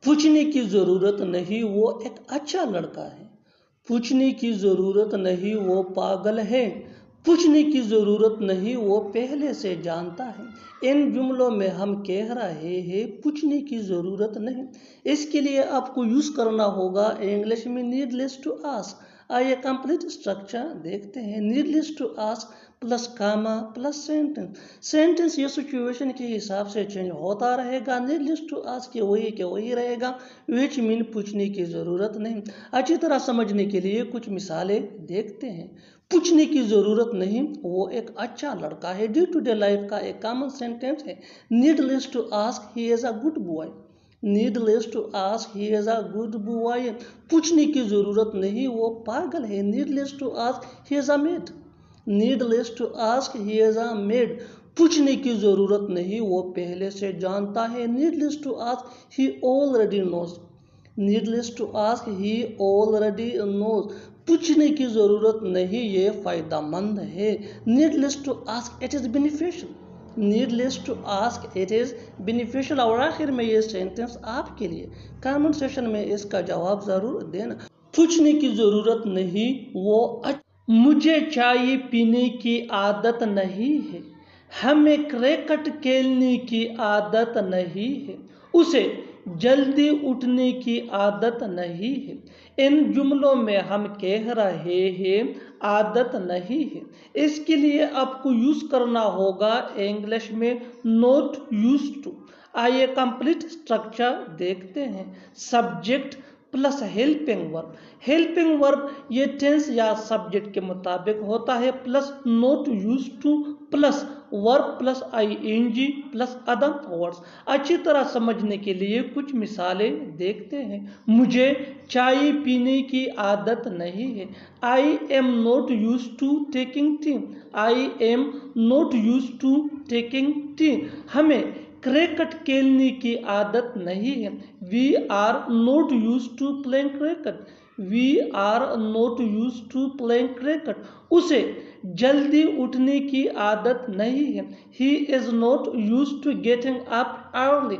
पूछने की ज़रूरत नहीं, वो एक अच्छा लड़का है। पूछने की ज़रूरत नहीं, वो पागल है। पूछने की ज़रूरत नहीं, वो पहले से जानता है। इन जुमलों में हम कह रहे हैं पूछने की ज़रूरत नहीं। इसके लिए आपको यूज़ करना होगा इंग्लिश में नीडलेस टू आस्क। आइए कंप्लीट स्ट्रक्चर देखते हैं। Needless to ask plus comma plus sentence. Sentence ये सिचुएशन के हिसाब से चेंज होता रहेगा। नीडलेस टू आस्क के वही रहेगा, विच मीन पूछने की ज़रूरत नहीं। अच्छी तरह समझने के लिए कुछ मिसालें देखते हैं। पूछने की ज़रूरत नहीं, वो एक अच्छा लड़का है डे टू डे लाइफ का एक कॉमन सेंटेंस है। Needless to ask he is a good boy. Needless to ask he is a good boy. पूछने की ज़रूरत नहीं, वो पागल है। Needless to ask he is a mad. Needless to ask he is a mad. पूछने की ज़रूरत नहीं, वो पहले से जानता है। Needless to ask he already knows. Needless to ask he already knows. पूछने की ज़रूरत नहीं, ये फ़ायदेमंद है। Needless to ask it is beneficial. Needless to ask it is beneficial. और आखिर में ये सेंटेंस आपके लिए, कमेंट सेशन में इसका जवाब ज़रूर देना। पूछने की ज़रूरत नहीं, वो मुझे चाय पीने की आदत नहीं है। हमें क्रिकेट खेलने की आदत नहीं है। उसे जल्दी उठने की आदत नहीं है। इन जुमलों में हम कह रहे हैं आदत नहीं है। इसके लिए आपको यूज़ करना होगा इंग्लिश में नॉट यूज्ड टू। आइए कंप्लीट स्ट्रक्चर देखते हैं। Subject plus helping verb. Helping verb ये टेंस या सब्जेक्ट के मुताबिक होता है, plus not used to plus verb plus ING plus other words. अच्छी तरह समझने के लिए कुछ मिसालें देखते हैं। मुझे चाय पीने की आदत नहीं है। I am not used to taking tea. I am not used to taking tea. हमें क्रिकेट खेलने की आदत नहीं है। We are not used to playing cricket. We are not used to playing cricket. उसे जल्दी उठने की आदत नहीं है। He is not used to getting up early.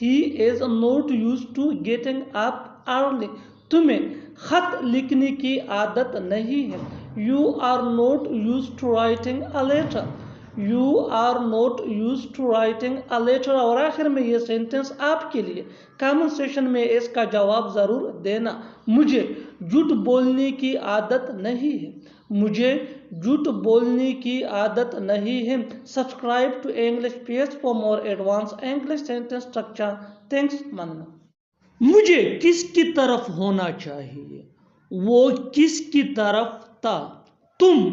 He is not used to getting up early. तुम्हें खत लिखने की आदत नहीं है। You are not used to writing a letter. You are not used to writing a letter. और आखिर में ये सेंटेंस आपके लिए, कमेंट सेशन में इसका जवाब ज़रूर देना। मुझे झूठ बोलने की आदत नहीं है। मुझे झूठ बोलने की आदत नहीं है। Subscribe to English page for more advance English sentence structure. Thanks मानना। मुझे किसकी तरफ होना चाहिए, वो किसकी तरफ था। तुम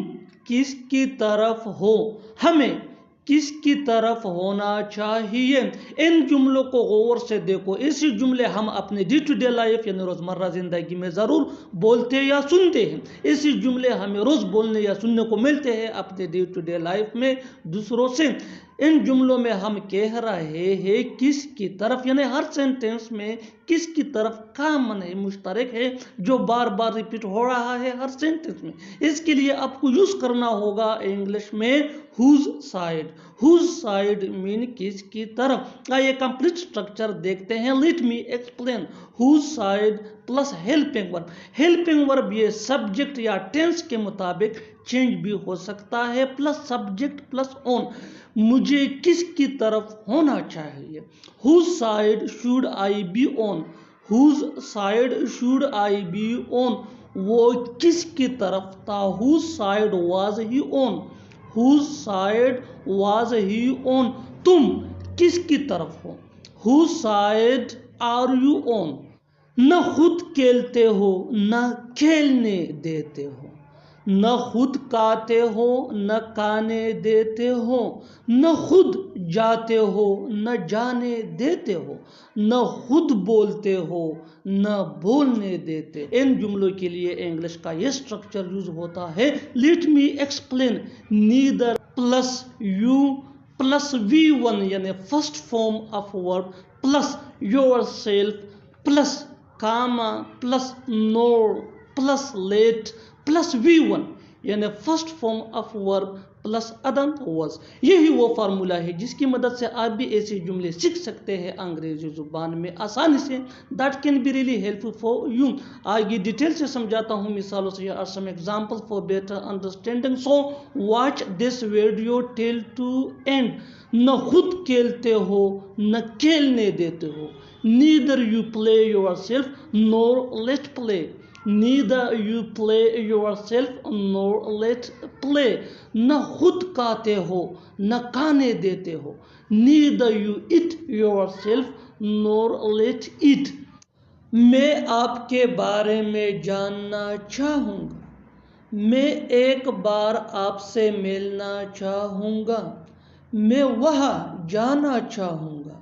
किसकी तरफ हो, हमें किसकी तरफ होना चाहिए। इन जुमलों को गौर से देखो। ऐसे जुमले हम अपने डे टू डे लाइफ यानी रोज़मर्रा ज़िंदगी में ज़रूर बोलते या सुनते हैं। ऐसे जुमले हमें रोज़ बोलने या सुनने को मिलते हैं अपने डे टू डे लाइफ में दूसरों से। इन जुमलों में हम कह रहे हैं किसकी तरफ, यानी हर सेंटेंस में किसकी तरफ कॉमन है, मुश्तरक है, जो बार बार रिपीट हो रहा है हर सेंटेंस में। इसके लिए आपको यूज़ करना होगा इंग्लिश में whose side. Whose side mean किसकी तरफ। आइए कंप्लीट स्ट्रक्चर देखते हैं। Let me explain. Whose side plus helping verb. Helping verb ये सब्जेक्ट या टेंस के मुताबिक चेंज भी हो सकता है, प्लस सब्जेक्ट प्लस ऑन। मुझे किसकी तरफ होना चाहिए। Whose side should I be on. Whose side should I be on. वो किसकी तरफ था। Whose side was he on. Whose side was he on. तुम किसकी तरफ हो। Whose side are you on. न खुद खेलते हो न खेलने देते हो। न खुद खाते हो न खाने देते हो। न खुद जाते हो न जाने देते हो। न खुद बोलते हो न बोलने देते। इन जुमलों के लिए इंग्लिश का ये स्ट्रक्चर यूज होता है। Let me explain. Neither plus you plus V1 यानी first form of verb plus yourself plus comma plus nor plus let plus V1 यानी first form of verb plus other words. यही वो formula है जिसकी मदद से आप भी ऐसे जुमले सीख सकते हैं अंग्रेजी जुबान में आसानी से। That can be really helpful for you. आगे डिटेल से समझाता हूँ मिसालों से। Are some example for better understanding, so watch this video till to end. न खुद खेलते हो न खेलने देते हो। Neither you play yourself nor let play. Neither you play yourself nor let play। न खुद खाते हो न खाने देते हो। Neither you eat yourself nor let eat। मैं आपके बारे में जानना चाहूँगा। मैं एक बार आपसे मिलना चाहूँगा। मैं वहाँ जाना चाहूँगा।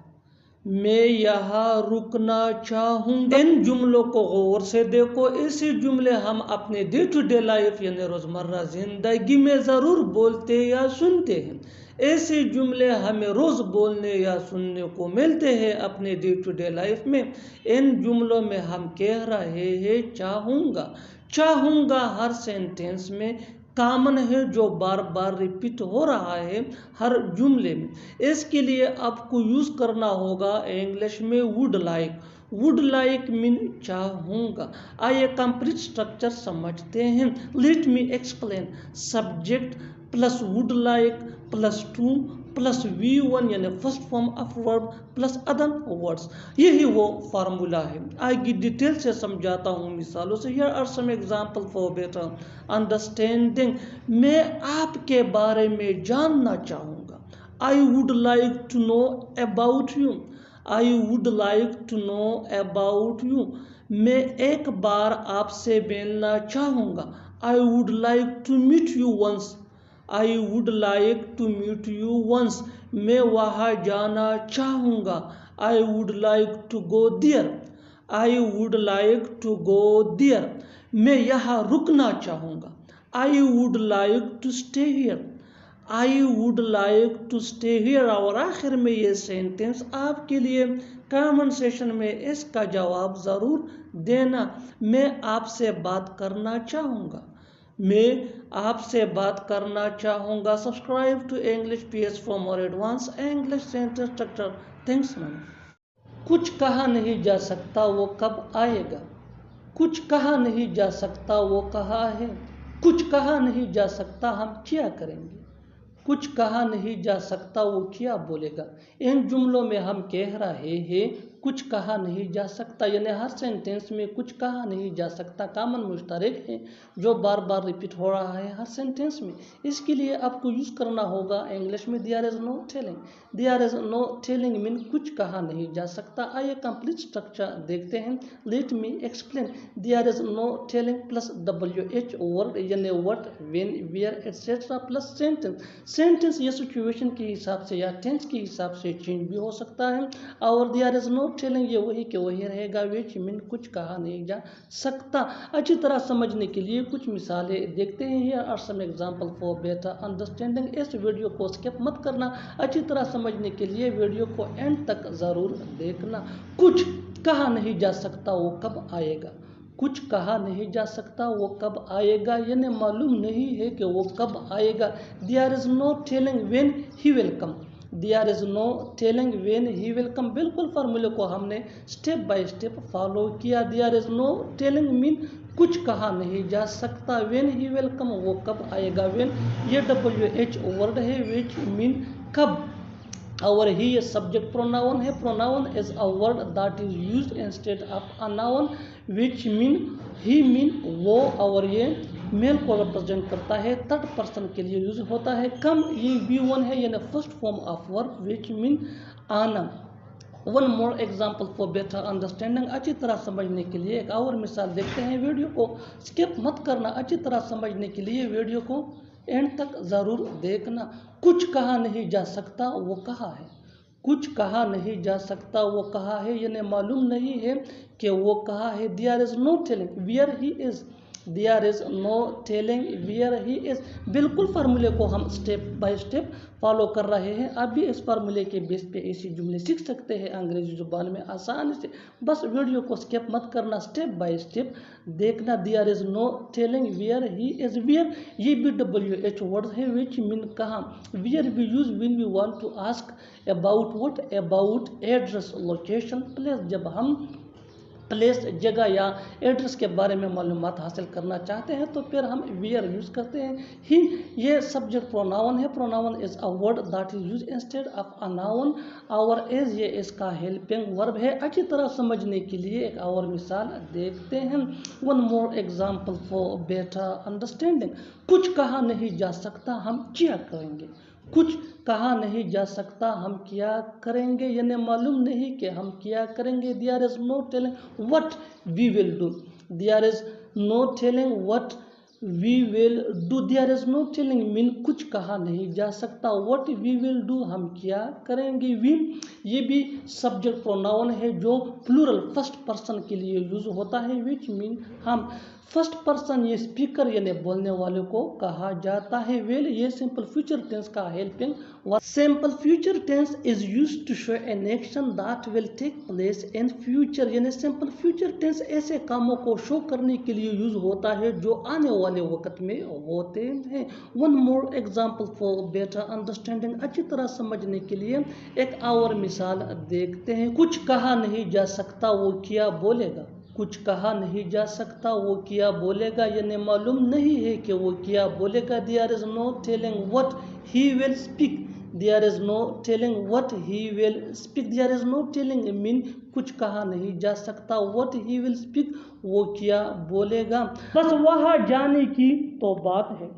मैं यहाँ रुकना चाहूँगा। इन जुमलों को गौर से देखो। ऐसे जुमले हम अपने डे टू डे लाइफ यानी रोज़मर्रा ज़िंदगी में ज़रूर बोलते या सुनते हैं। ऐसे जुमले हमें रोज़ बोलने या सुनने को मिलते हैं अपने डे टू डे लाइफ में। इन जुमलों में हम कह रहे हैं चाहूँगा। चाहूँगा हर सेंटेंस में कॉमन है, जो बार बार रिपीट हो रहा है हर जुमले में। इसके लिए आपको यूज़ करना होगा इंग्लिश में would like. Would like mean चाहूँगा। आइए कंप्लीट स्ट्रक्चर समझते हैं। Let me explain. Subject plus would like plus two plus V1 यानी first form of verb plus other words. यही वो फार्मूला है। आगे डिटेल से समझाता हूँ मिसालों से। Here are some example for better understanding. मैं आपके बारे में जानना चाहूँगा। I would like to know about you. I would like to know about you. मैं एक बार आपसे मिलना चाहूँगा। I would like to meet you once. I would like to meet you once. मैं वहाँ जाना चाहूँगा। I would like to go there. I would like to go there. मैं यहाँ रुकना चाहूँगा। I would like to stay here. I would like to stay here. और आखिर में ये सेंटेंस आपके लिए कमेंट सेशन में इसका जवाब ज़रूर देना। मैं आपसे बात करना चाहूँगा। मैं आपसे बात करना चाहूँगा। Subscribe to English PS for more advance English sentence structure. Thanks ma'am. कुछ कहा नहीं जा सकता वो कब आएगा। कुछ कहा नहीं जा सकता वो कहाँ है। कुछ कहा नहीं जा सकता हम क्या करेंगे। कुछ कहा नहीं जा सकता वो क्या बोलेगा। इन जुमलों में हम कह रहे हैं कुछ कहा नहीं जा सकता, यानी हर सेंटेंस में कुछ कहा नहीं जा सकता कॉमन मुश्तरक है जो बार बार रिपीट हो रहा है हर सेंटेंस में। इसके लिए आपको यूज़ करना होगा इंग्लिश में there is no telling. There is no telling mean कुछ कहा नहीं जा सकता। आइए कंप्लीट स्ट्रक्चर देखते हैं। Let me explain. There is no telling plus WH word यानी what, when, where etcetera plus sentence. Sentence या सिचुएशन के हिसाब से या टेंस के हिसाब से चेंज भी हो सकता है। और देयर इज नो टेलिंग ये वही के वही रहेगा। विच मीन कुछ कहा नहीं जा सकता। अच्छी तरह समझने के लिए कुछ मिसालें देखते हैं। Here are some example for better understanding. इस वीडियो को स्किप मत करना। अच्छी तरह समझने के लिए वीडियो को एंड तक ज़रूर देखना। कुछ कहा नहीं जा सकता वो कब आएगा। कुछ कहा नहीं जा सकता वो कब आएगा, यानी मालूम नहीं है कि वो कब आएगा। There is no telling when he will come. There is no telling when he will come. बिल्कुल फार्मूले को हमने स्टेप बाय स्टेप फॉलो किया। There is no telling mean कुछ कहा नहीं जा सकता। व्हेन ही विल कम वो कब आएगा। व्हेन ये WH वर्ड है विच मीन कब। और ही ये सब्जेक्ट प्रोनाउन है। Pronoun is a word that is used instead of a noun which mean he mean वो। और ये मेल को रिप्रेजेंट करता है, थर्ड पर्सन के लिए यूज होता है। कम ये V1 है यानी first form of verb which mean आना। One more example for better understanding. अच्छी तरह समझने के लिए एक और मिसाल देखते हैं। वीडियो को स्किप मत करना। अच्छी तरह समझने के लिए वीडियो को एंड तक ज़रूर देखना। कुछ कहा नहीं जा सकता वो कहा है। कुछ कहा नहीं जा सकता वो कहा है, यानी मालूम नहीं है कि वो कहा है। There is no telling where he is. There is no telling where he is. बिल्कुल फार्मूले को हम स्टेप बाय स्टेप फॉलो कर रहे हैं। आप भी इस फार्मूले के बेस पे ऐसे जुमले सीख सकते हैं अंग्रेजी जुबान में आसानी से। बस वीडियो को स्किप मत करना, स्टेप बाय स्टेप देखना। There is no telling where he is. Where ये BWH वर्ड है विच मीन कहाँ। Where we use when we want to ask about what, about address, location, place. जब हम place, जगह या एड्रेस के बारे में मालूमात हासिल करना चाहते हैं तो फिर हम वेयर यूज़ करते हैं। ही ये सब्जेक्ट प्रोनाउन है। Pronoun is a word that is use instead of a noun. Our is ये इसका हेल्पिंग वर्ब है। अच्छी तरह समझने के लिए एक और मिसाल देखते हैं। One more example for better understanding. कुछ कहा नहीं जा सकता, हम क्या करेंगे। कुछ कहा नहीं जा सकता, हम क्या करेंगे, यानी मालूम नहीं कि हम क्या करेंगे। There is no telling what we will do. There is no telling what we will do. There is no telling mean कुछ कहा नहीं जा सकता, व्हाट वी विल डू हम क्या करेंगे। वी ये भी सब्जेक्ट प्रोनाउन है जो प्लूरल फर्स्ट पर्सन के लिए यूज होता है, विच मीन हम। फर्स्ट पर्सन ये स्पीकर यानी बोलने वाले को कहा जाता है। वेल ये सिंपल फ्यूचर टेंस का helping verb. Simple future tense is used to show an action that will take place in future. यानी सिंपल फ्यूचर टेंस ऐसे कामों को शो करने के लिए यूज होता है जो आने वाले वक्त में होते हैं। One more example for better understanding. अच्छी तरह समझने के लिए एक और मिसाल देखते हैं। कुछ कहा नहीं जा सकता, वो क्या बोलेगा। कुछ कहा नहीं जा सकता, वो क्या बोलेगा, यानी मालूम नहीं है कि वो क्या बोलेगा। There is no telling what he will speak. There is no telling what he will speak. There is no telling mean कुछ कहा नहीं जा सकता, व्हाट ही विल स्पीक वो क्या बोलेगा। बस वहाँ जाने की तो बात है,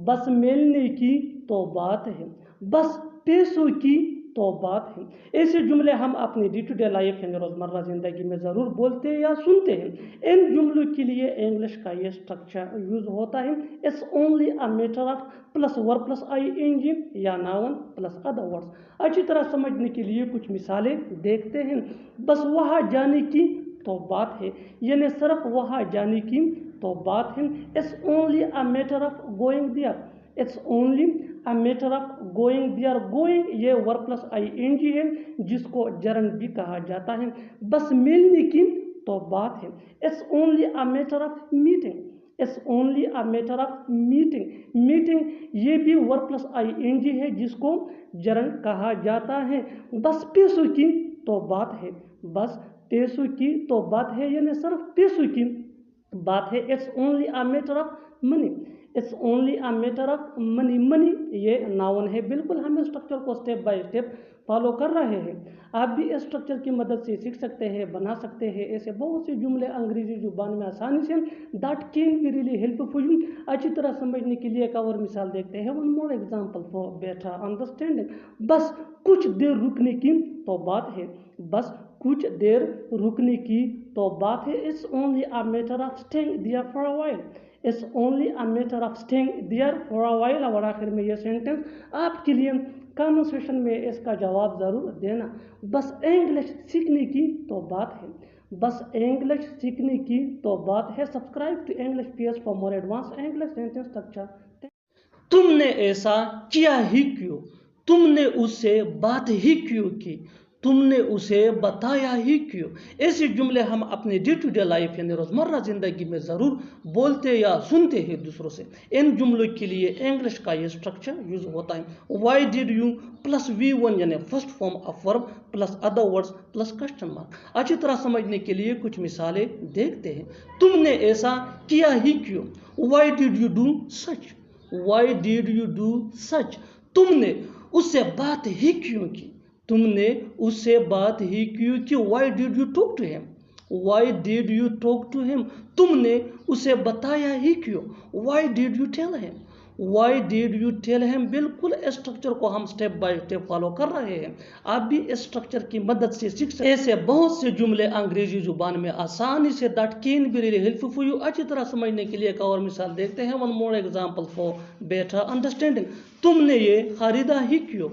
बस मिलने की तो बात है, बस पैसों की तो बात है। ऐसे जुमले हम अपनी डे टू डे लाइफ यानी रोज़मर्रा ज़िंदगी में ज़रूर बोलते हैं या सुनते हैं। इन जुमलों के लिए इंग्लिश का ये स्ट्रक्चर यूज होता है। It's only a matter of plus verb plus ING या नाउन प्लस अदर वर्ड्स। अच्छी तरह समझने के लिए कुछ मिसालें देखते हैं। बस वहाँ जाने की तो बात है, यानी सिर्फ वहाँ जाने की तो बात है। It's only a matter of going there. It's only a matter of going there. Going ये वर्ब प्लस ING है जिसको जरन भी कहा जाता है। बस मिलने की तो बात है। It's only a matter of meeting. It's only a matter of meeting. Meeting ये भी वर्ब प्लस ING है जिसको जरन कहा जाता है। बस पैसों की तो बात है, बस पैसों की तो बात है, यानी सिर्फ पैसों की बात है। It's only a matter of money. It's only a matter of money. Money ये नाउन है। बिल्कुल हम इस स्ट्रक्चर को स्टेप बाय स्टेप फॉलो कर रहे हैं। आप भी इस स्ट्रक्चर की मदद से सीख सकते हैं, बना सकते हैं ऐसे बहुत से जुमले अंग्रेजी जुबान में आसानी से। That can be really helpful you. अच्छी तरह समझने के लिए एक और मिसाल देखते हैं। One more example for better understanding. बस कुछ देर रुकने की तो बात है, बस कुछ देर रुकने की तो बात है। It's only a matter of staying there for a while. It's only a matter of staying there for a while. और आखिर में ये सेंटेंस आपके लिए कमेंट सेक्शन में इसका जवाब ज़रूर देना। बस इंग्लिश सीखने की तो बात है, बस इंग्लिश सीखने की तो बात है। Subscribe to English PS for more advance English sentence structure. तुमने ऐसा किया ही क्यों, तुमने उससे बात ही क्यों की, तुमने उसे बताया ही क्यों। ऐसे जुमले हम अपने डे टू डे लाइफ यानी रोज़मर्रा ज़िंदगी में ज़रूर बोलते या सुनते हैं दूसरों से। इन जुमलों के लिए इंग्लिश का ये स्ट्रक्चर यूज होता है। Y did you plus V1 यानी first form of verb plus other words plus question mark. अच्छी तरह समझने के लिए कुछ मिसालें देखते हैं। तुमने ऐसा किया ही क्यों, why did you do such. Y did you do such. तुमने उससे बात ही क्यों की, तुमने उससे बात ही क्यों की। Why did you talk to him, why did you talk to him. तुमने उसे बताया ही क्यों, why did you tell him, why did you tell him. बिल्कुल इस स्ट्रक्चर को हम स्टेप बाय स्टेप फॉलो कर रहे हैं। आप भी इस स्ट्रक्चर की मदद से सीख सकते हैं। ऐसे बहुत से जुमले अंग्रेजी जुबान में आसानी से that can be really helpful for you. अच्छी तरह समझने के लिए एक और मिसाल देखते हैं। One more example for better understanding. तुमने ये खरीदा ही क्यों,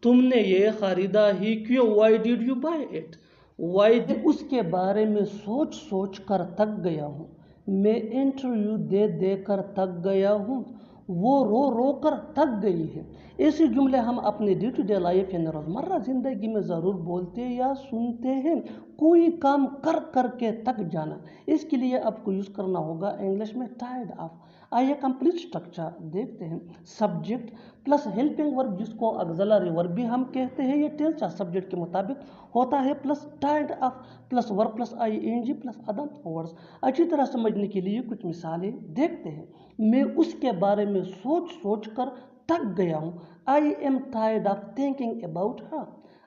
तुमने ये खरीदा ही क्यों। Why did you buy it, why. उसके बारे में सोच सोच कर थक गया हूँ, मैं इंटरव्यू दे देकर थक गया हूँ, वो रो रो कर थक गई है। ऐसे जुमले हम अपने डे टू डे लाइफ यानी रोज़मर्रा ज़िंदगी में ज़रूर बोलते या सुनते हैं। कोई काम कर कर के थक जाना, इसके लिए आपको यूज़ करना होगा इंग्लिश में टायर्ड ऑफ। आइए कंप्लीट स्ट्रक्चर देखते हैं। सब्जेक्ट प्लस हेल्पिंग वर्ब जिसको ऑक्सिलरी वर्ब भी हम कहते हैं, ये टेंस या सब्जेक्ट के मुताबिक होता है, plus tired of plus verb plus ING plus other words. अच्छी तरह समझने के लिए कुछ मिसालें देखते हैं। मैं उसके बारे में सोच सोच कर थक गया हूँ। I am tired of thinking about her.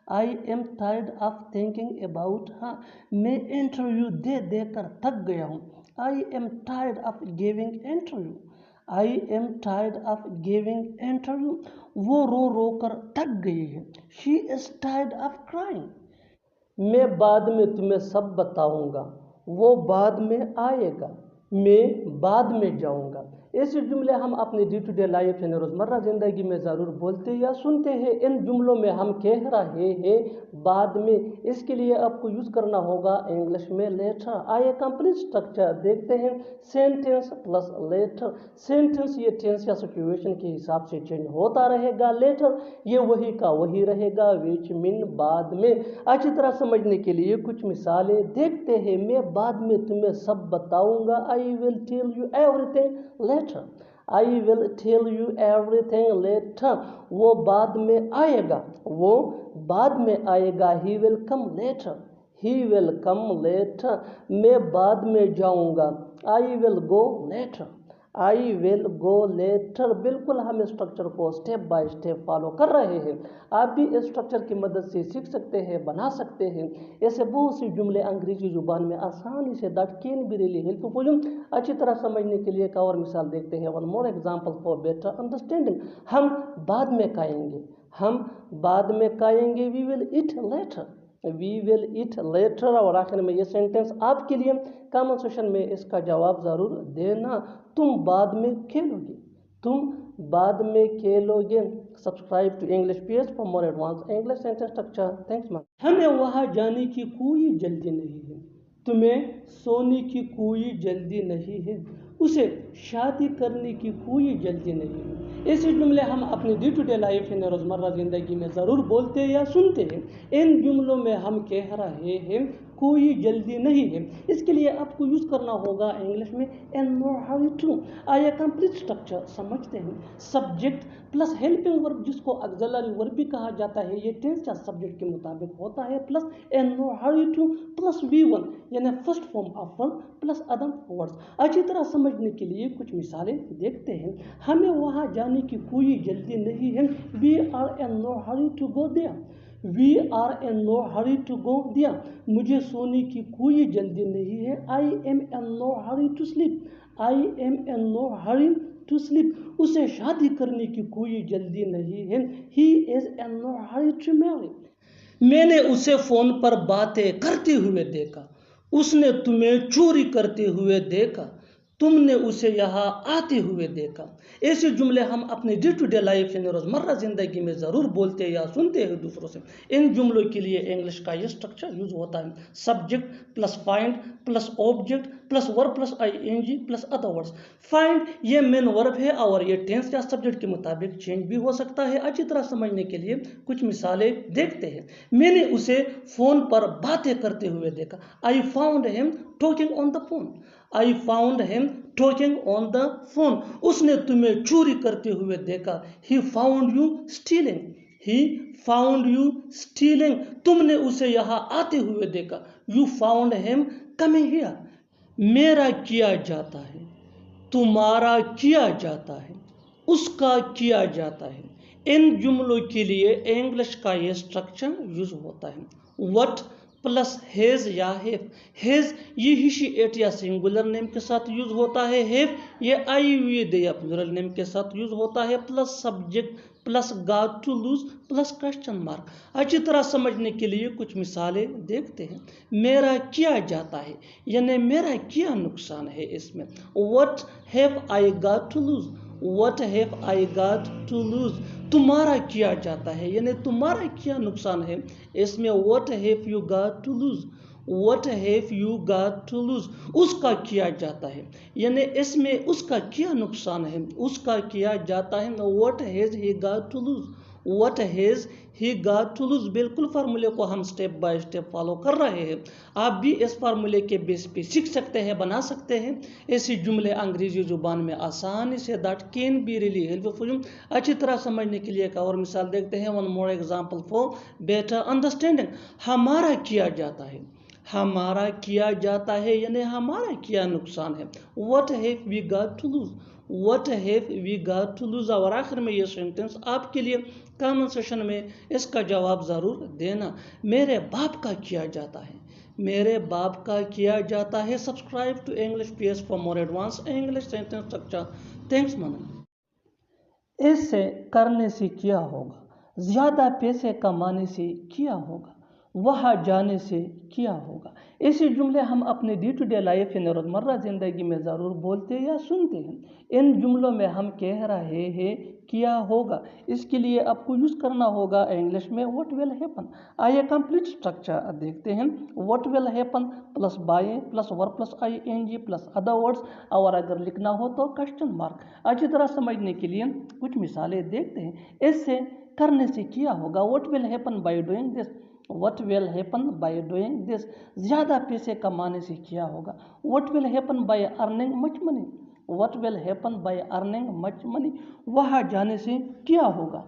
I am tired of thinking about her. मैं इंटरव्यू दे देकर थक गया हूँ। I am tired of giving interview. I am tired of giving interview. वो रो रो कर थक गई है। She is tired of crying. मैं बाद में तुम्हें सब बताऊंगा, वो बाद में आएगा। मैं बाद में जाऊंगा। ऐसे जुमले हम अपने डे टू डे लाइफ यानी रोज़मर्रा ज़िंदगी में ज़रूर बोलते या सुनते हैं। इन जुमलों में हम कह रहे हैं बाद में, इसके लिए आपको यूज़ करना होगा इंग्लिश में लेटर। आइए कंप्लीट स्ट्रक्चर देखते हैं। Sentence plus later. सेंटेंस ये टेंस या सिचुएशन के हिसाब से चेंज होता रहेगा। लेटर ये वही का वही रहेगा, विच मीन बाद में। अच्छी तरह समझने के लिए कुछ मिसालें देखते हैं। मैं बाद में तुम्हें सब बताऊंगा। I will tell you everything later. I will tell you everything later. वो बाद में आएगा, वो बाद में आएगा। He will come later. He will come later. मैं बाद में जाऊंगा। I will go later. I will go later. बिल्कुल हम स्ट्रक्चर को स्टेप बाय स्टेप फॉलो कर रहे हैं। आप भी इस स्ट्रक्चर की मदद से सीख सकते हैं, बना सकते हैं। ऐसे बहुत सी जुमले अंग्रेजी जुबान में आसानी से that can be really helpful. अच्छी तरह समझने के लिए एक और मिसाल देखते हैं। One more example for better understanding. हम बाद में खाएंगे। हम बाद में खाएंगे। We will eat later. We will eat later. और आखिर में ये सेंटेंस आपके लिए, कमेंट सेक्शन में इसका जवाब ज़रूर देना। तुम बाद में खेलोगे। तुम बाद में खेलोगे। Subscribe to English page for more advance English sentence structure. Thanks ma'am. हमें वहाँ जाने की कोई जल्दी नहीं है। तुम्हें सोने की कोई जल्दी नहीं है। उसे शादी करने की कोई जल्दी नहीं है। ऐसे जुमले हम अपने डे टू डे लाइफ यानी रोज़मर्रा ज़िंदगी में ज़रूर बोलते या सुनते हैं। इन जुमलों में हम कह रहे हैं कोई जल्दी नहीं है, इसके लिए आपको यूज़ करना होगा इंग्लिश में इन नो हरी टू। आइए कंप्लीट स्ट्रक्चर समझते हैं। सब्जेक्ट प्लस हेल्पिंग वर्ब जिसको ऑक्सिलरी वर्ब भी कहा जाता है, ये टेंस या सब्जेक्ट के मुताबिक होता है, plus in no hurry to plus V1 यानी first form of verb plus other words. अच्छी तरह समझने के लिए कुछ मिसालें देखते हैं। हमें वहाँ जाने की कोई जल्दी नहीं है। We are in no hurry to go there. We are in no hurry to go there. मुझे सोने की कोई जल्दी नहीं है। I am in no hurry to sleep. I am in no hurry to sleep. उसे शादी करने की कोई जल्दी नहीं है। He is in no hurry to marry. मैंने उसे फोन पर बातें करते हुए देखा। उसने तुम्हें चोरी करते हुए देखा। तुमने उसे यहाँ आते हुए देखा। ऐसे जुमले हम अपने डे टू डे लाइफ यानी रोज़मर्रा ज़िंदगी में ज़रूर बोलते या सुनते हैं दूसरों से। इन जुमलों के लिए इंग्लिश का ये स्ट्रक्चर यूज होता है। Subject plus find plus object plus verb plus ING plus other words. Find ये मेन वर्ब है और ये टेंस या सब्जेक्ट के मुताबिक चेंज भी हो सकता है। अच्छी तरह समझने के लिए कुछ मिसालें देखते हैं। मैंने उसे फ़ोन पर बातें करते हुए देखा। I found him talking on the phone. I found him talking on the phone. उसने तुम्हें चोरी करते हुए देखा। He found you stealing. He found you stealing. तुमने उसे यहाँ आते हुए देखा। You found him coming here. मेरा किया जाता है, तुम्हारा किया जाता है, उसका किया जाता है। इन जुमलों के लिए इंग्लिश का ये स्ट्रक्चर यूज होता है। व्हाट प्लस हेज या हेव। हेज ये ही शी एट या सिंगुलर नेम के साथ यूज होता है। हेव ये आई वी दे या प्लूरल नेम के साथ यूज होता है। Plus subject plus got to lose plus question mark. अच्छी तरह समझने के लिए कुछ मिसालें देखते हैं। मेरा किया जाता है यानी मेरा क्या नुकसान है इसमें। What have I got to lose. What have I got to lose. तुम्हारा किया जाता है यानी तुम्हारा क्या नुकसान है इसमें। What have you got to lose. What have you got to lose, उसका किया जाता है, यानी इसमें उसका क्या नुकसान है, उसका किया जाता है। What has he got to lose, what has he got to lose. बिल्कुल फार्मूले को हम स्टेप बाय स्टेप फॉलो कर रहे हैं। आप भी इस फार्मूले के बेस पे सीख सकते हैं, बना सकते हैं ऐसे जुमले अंग्रेजी जुबान में आसानी से। That can be really helpful. अच्छी तरह समझने के लिए एक और मिसाल देखते हैं। One more example for better understanding. हमारा किया जाता है, हमारा किया जाता है यानी हमारा क्या नुकसान है। What have we got to lose, what have we got to lose. और आखिर में ये सेंटेंस आपके लिए कमेंट सेशन में इसका जवाब ज़रूर देना। मेरे बाप का किया जाता है, मेरे बाप का किया जाता है। Subscribe to English PS for more advance English sentence structure. Thanks man. ऐसे करने से क्या होगा, ज़्यादा पैसे कमाने से क्या होगा, वहाँ जाने से क्या होगा। ऐसे जुमले हम अपने डे टू डे लाइफ यानी रोज़मर्रा ज़िंदगी में ज़रूर बोलते या सुनते हैं। इन जुमलों में हम कह रहे हैं क्या होगा, इसके लिए आपको यूज़ करना होगा इंग्लिश में व्हाट विल हैपन। आइए कंप्लीट स्ट्रक्चर देखते हैं। What will happen plus by plus verb plus ING plus other words, और अगर लिखना हो तो क्वेश्चन मार्क। अच्छी तरह समझने के लिए कुछ मिसालें देखते हैं। इससे करने से क्या होगा, what will happen by doing this, what will happen by doing this. ज़्यादा पैसे कमाने से क्या होगा, what will happen by earning much money, what will happen by earning much money. वहाँ जाने से क्या होगा,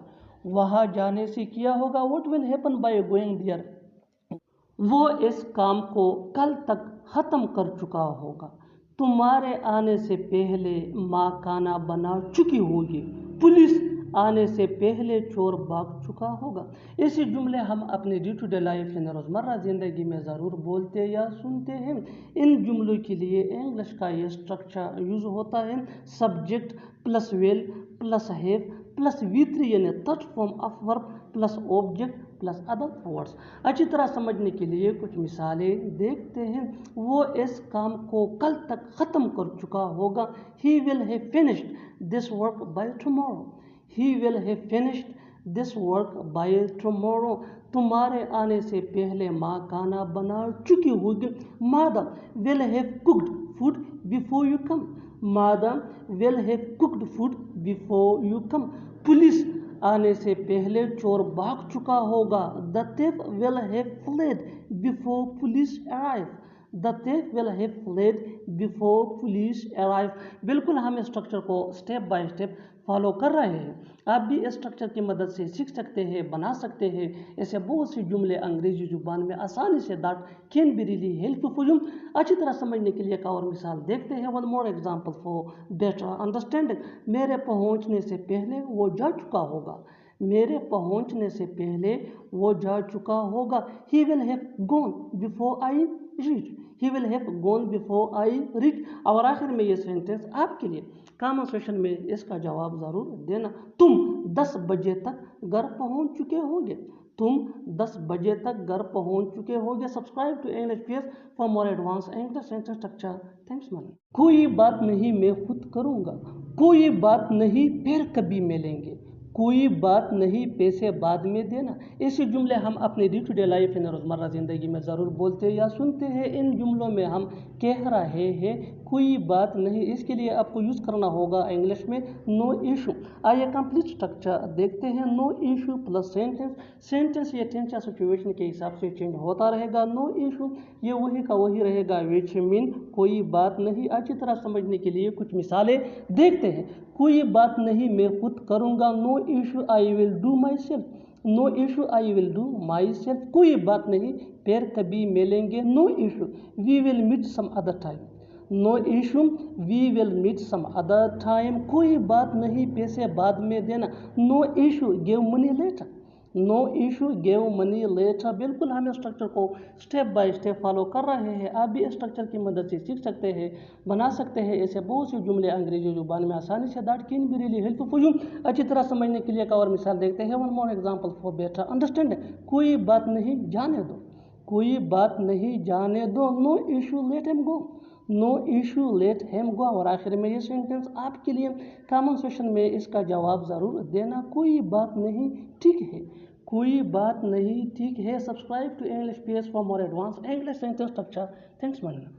वहाँ जाने से क्या होगा, what will happen by going there. वो इस काम को कल तक ख़त्म कर चुका होगा। तुम्हारे आने से पहले माँ खाना बना चुकी होगी। पुलिस आने से पहले चोर भाग चुका होगा। ऐसे जुमले हम अपने डे टू डे लाइफ यानी रोज़मर्रा ज़िंदगी में ज़रूर बोलते या सुनते हैं। इन जुमलों के लिए इंग्लिश का ये स्ट्रक्चर यूज़ होता है। Subject plus well plus have plus V3 यानी third form of verb plus object plus other words. अच्छी तरह समझने के लिए कुछ मिसालें देखते हैं। वो इस काम को कल तक ख़त्म कर चुका होगा। He will have finished this work by tomorrow, he will have finished this work by tomorrow. तुम्हारे आने से पहले माँ खाना बना चुकी होगी। Madam will have cooked food before you come, Madam will have cooked food before you come. Police आने से पहले चोर भाग चुका होगा। The thief will have fled before police arrive, the thief will have fled before police arrive। बिल्कुल हम इस स्ट्रक्चर को स्टेप बाय स्टेप फॉलो कर रहे हैं। आप भी इस स्ट्रक्चर की मदद से सीख सकते हैं, बना सकते हैं ऐसे बहुत से जुमले अंग्रेजी जुबान में आसानी से। That can be really helpful. अच्छी तरह समझने के लिए एक और मिसाल देखते हैं। One more example for better understanding. मेरे पहुंचने से पहले वो जा चुका होगा, मेरे पहुंचने से पहले वो जा चुका होगा। He will have gone before I reach, he will have gone before I reach. और आखिर में ये सेंटेंस आपके लिए कमेंट सेक्शन में इसका जवाब ज़रूर देना। तुम 10 बजे तक घर पहुंच चुके होगे, तुम 10 बजे तक घर पहुंच चुके होगे। Subscribe to English PS for more advance English sentence structure. Thanks man. कोई बात नहीं मैं खुद करूँगा, कोई बात नहीं फिर कभी मिलेंगे, कोई बात नहीं पैसे बाद में देना। ऐसे जुमले हम अपने डे टू डे लाइफ यानी रोज़मर्रा ज़िंदगी में ज़रूर बोलते या सुनते हैं। इन जुमलों में हम कह रहे हैं कोई बात नहीं, इसके लिए आपको यूज़ करना होगा इंग्लिश में नो इशू। आइए कंप्लीट स्ट्रक्चर देखते हैं। No issue plus sentence, sentence ये टेंस या सिचुएशन के हिसाब से चेंज होता रहेगा। नो इशू ये वही का वही रहेगा, विच मीन कोई बात नहीं। अच्छी तरह समझने के लिए कुछ मिसालें देखते हैं। कोई बात नहीं मैं खुद करूँगा, no issue I will do myself, no issue I will do myself. कोई बात नहीं फिर कभी मिलेंगे, no issue we will meet some other time, no issue we will meet some other time. कोई बात नहीं पैसे बाद में देना, no issue give money later, no issue give money later. बिल्कुल हम इस स्ट्रक्चर को स्टेप बाय स्टेप फॉलो कर रहे हैं। आप भी इस स्ट्रक्चर की मदद से सीख सकते हैं, बना सकते हैं ऐसे बहुत से जुमले अंग्रेजी जुबान में आसानी से। That can be really helpful. अच्छी तरह समझने के लिए एक और मिसाल देखते हैं। One more example for better understanding. कोई बात नहीं जाने दो, कोई बात नहीं जाने दो, no issue let him go, no issue let him go. और आखिर में ये सेंटेंस आपके लिए कमेंट सेक्शन में इसका जवाब ज़रूर देना। कोई बात नहीं ठीक है, कोई बात नहीं, ठीक है। Subscribe to English PS for more advance English sentence structure. Thanks मानना।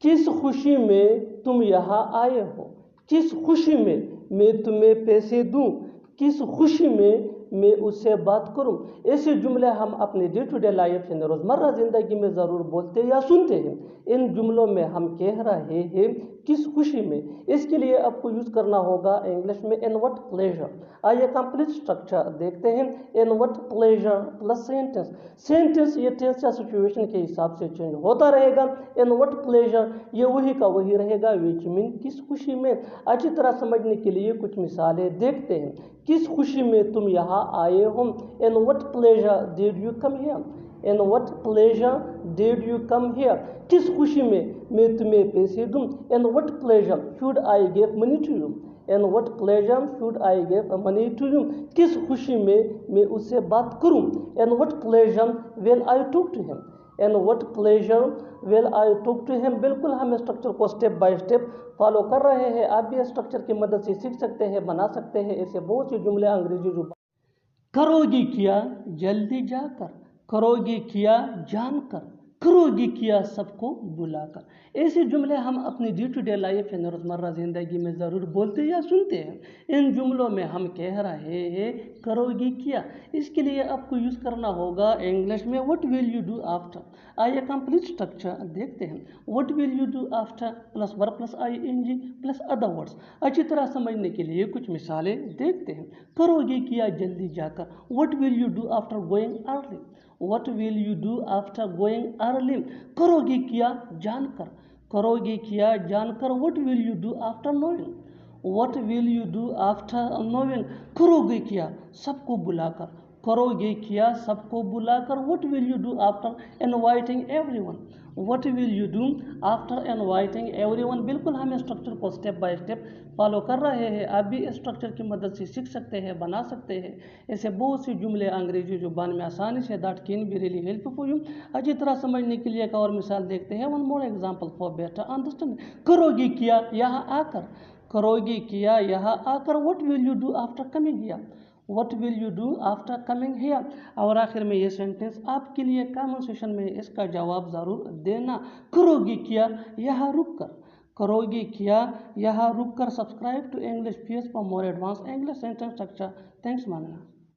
किस खुशी में तुम यहाँ आए हो? किस खुशी में मैं तुम्हें पैसे दूं? किस खुशी में मैं उससे बात करूं? ऐसे जुमले हम अपने डे टू डे लाइफ यानी रोज़मर्रा ज़िंदगी में ज़रूर बोलते या सुनते हैं। इन जुमलों में हम कह रहे हैं किस खुशी में। इसके लिए आपको यूज़ करना होगा इंग्लिश में इन व्हाट प्लेजर। आइए कंप्लीट स्ट्रक्चर देखते हैं। इन what pleasure plus sentence. Sentence ये टेंस या सिचुएशन के हिसाब से चेंज होता रहेगा। इन व्हाट प्लेजर ये वही का वही रहेगा, विच मीन किस खुशी में। अच्छी तरह समझने के लिए कुछ मिसालें देखते हैं। किस खुशी में तुम यहाँ आए हो? In what pleasure did you come here? In what pleasure did you come here? किस खुशी में मैं तुम्हें पैसे दूं? In what pleasure should I give money to you? In what pleasure should I give money to you? किस खुशी में मैं उससे बात करूं? In what pleasure will I talk to him? In what pleasure will I talk to him? बिल्कुल हम structure को स्टेप बाय स्टेप फॉलो कर रहे हैं। आप भी स्ट्रक्चर की मदद से सीख सकते हैं, बना सकते हैं ऐसे बहुत से जुमले अंग्रेजी जो करोगी किया जल्दी जाकर, करोगी किया जानकर, करोगी किया सबको बुलाकर। ऐसे जुमले हम अपनी डे टू डे लाइफ यानी रोज़मर्रा ज़िंदगी में ज़रूर बोलते या सुनते हैं। इन जुमलों में हम कह रहे हैं करोगी किया। इसके लिए आपको यूज़ करना होगा इंग्लिश में what will you do after. आइए कंप्लीट स्ट्रक्चर देखते हैं। What will you do after plus verb plus ING plus other words. अच्छी तरह समझने के लिए कुछ मिसालें देखते हैं। करोगी किया जल्दी जाकर। What will you do after going early? What will you do after going early? करोगी किया जानकर, करोगी किया जानकर। What will you do after knowing? What will you do after knowing? करोगी किया सबको बुलाकर, करोगी किया सबको बुलाकर। What will you do after inviting everyone? What will you do after inviting everyone? बिल्कुल हम स्ट्रक्चर को स्टेप बाय स्टेप फॉलो कर रहे हैं। आप भी स्ट्रक्चर की मदद से सीख सकते हैं, बना सकते हैं ऐसे बहुत सी जुमले अंग्रेजी जुबान में आसानी से। That can be really helpful for you. अच्छी तरह समझने के लिए एक और मिसाल देखते हैं। One more example for better understand. करोगी किया यहाँ आकर, करोगी किया यहाँ आकर। What will you do after coming here? What will you do after coming here? और आखिर में ये सेंटेंस आपके लिए कमेंट सेशन में इसका जवाब ज़रूर देना। करोगी किया यहाँ रुक कर, करोगी किया यहाँ रुक कर। Subscribe to English PS for more advance English sentence structure. Thanks मानना।